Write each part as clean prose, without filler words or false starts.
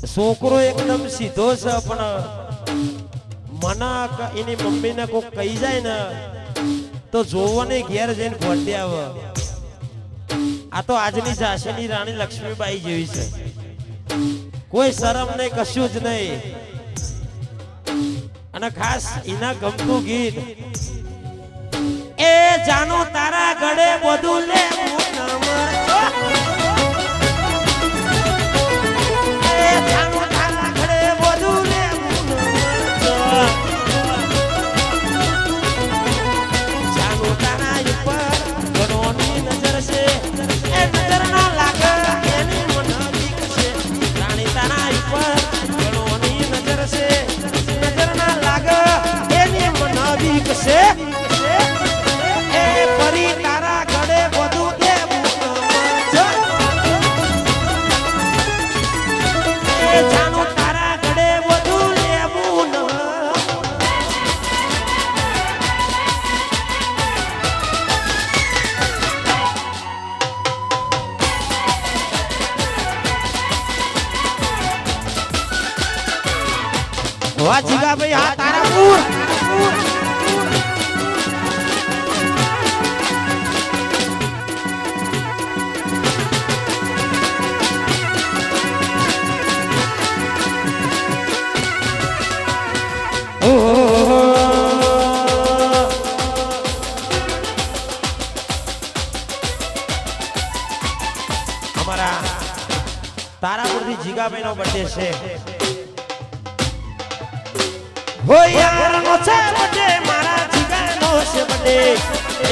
છોકરો એકદમ સીધો છે પણ મને એની મમ્મીને કોઈ કહી જાય ને તો જોવાને ઘેર જઈને ભોંડે આવે. આ તો આજની ઝાંસીની રાણી લક્ષ્મીબાઈ જેવી છે, કોઈ શરમ નહીં, કશું જ નહીં. અને ખાસ એના ગમતું ગીત એ જાનો તારા ગળે બધું લે વાજીગા ભાઈ હા તારાપુર અમારા તારાપુરથી જીગાભાઈ નો બર્થડે છે. हो यार नो से बड़े मारा जिगानो से बड़े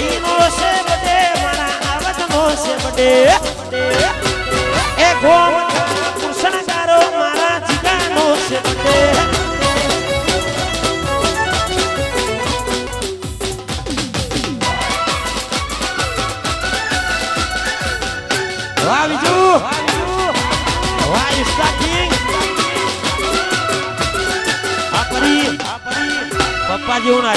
ईनो से बड़े मारा आवाज नो से बड़े ए गोम पुरुषन कारो मारा जिगानो से बड़े वाह विजू वाह इसका किंग पप्पा जी होना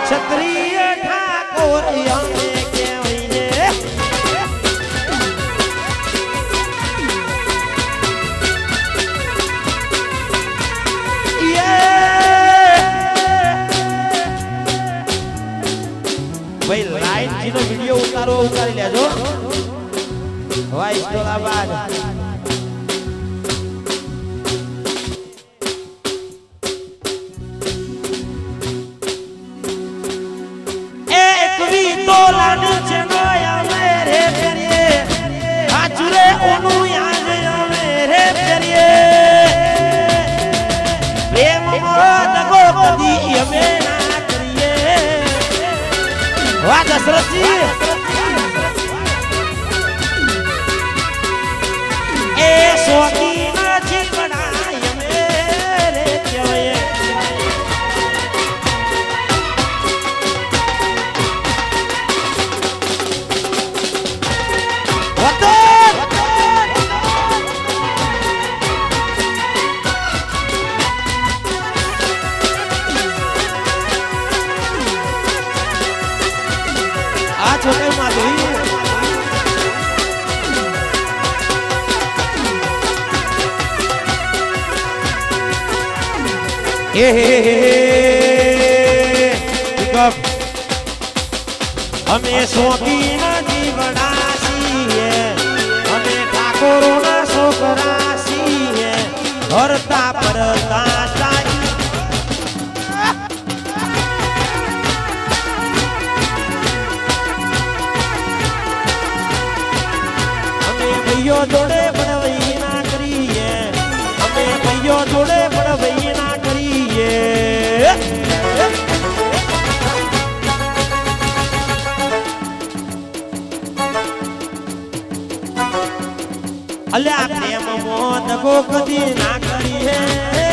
क्षत्रिय ठाकुर यमे केवैने ये भाई लाइट जीनो वीडियो उतारी लेजो वाइस टोलाबाद दशरथ जी ए शौकीन जीवनाय मेरे केवये छोटे माधुरी हमें शौकीन जीवनासी है, हमें ठाकुरों ना शोकरासी है, हरता परता भैया जोड़े बनवई ना करिए, हमें भैया जोड़े बनवई ना करिए. અલ્યા પ્રેમ મો દગો કદી ના કરી હે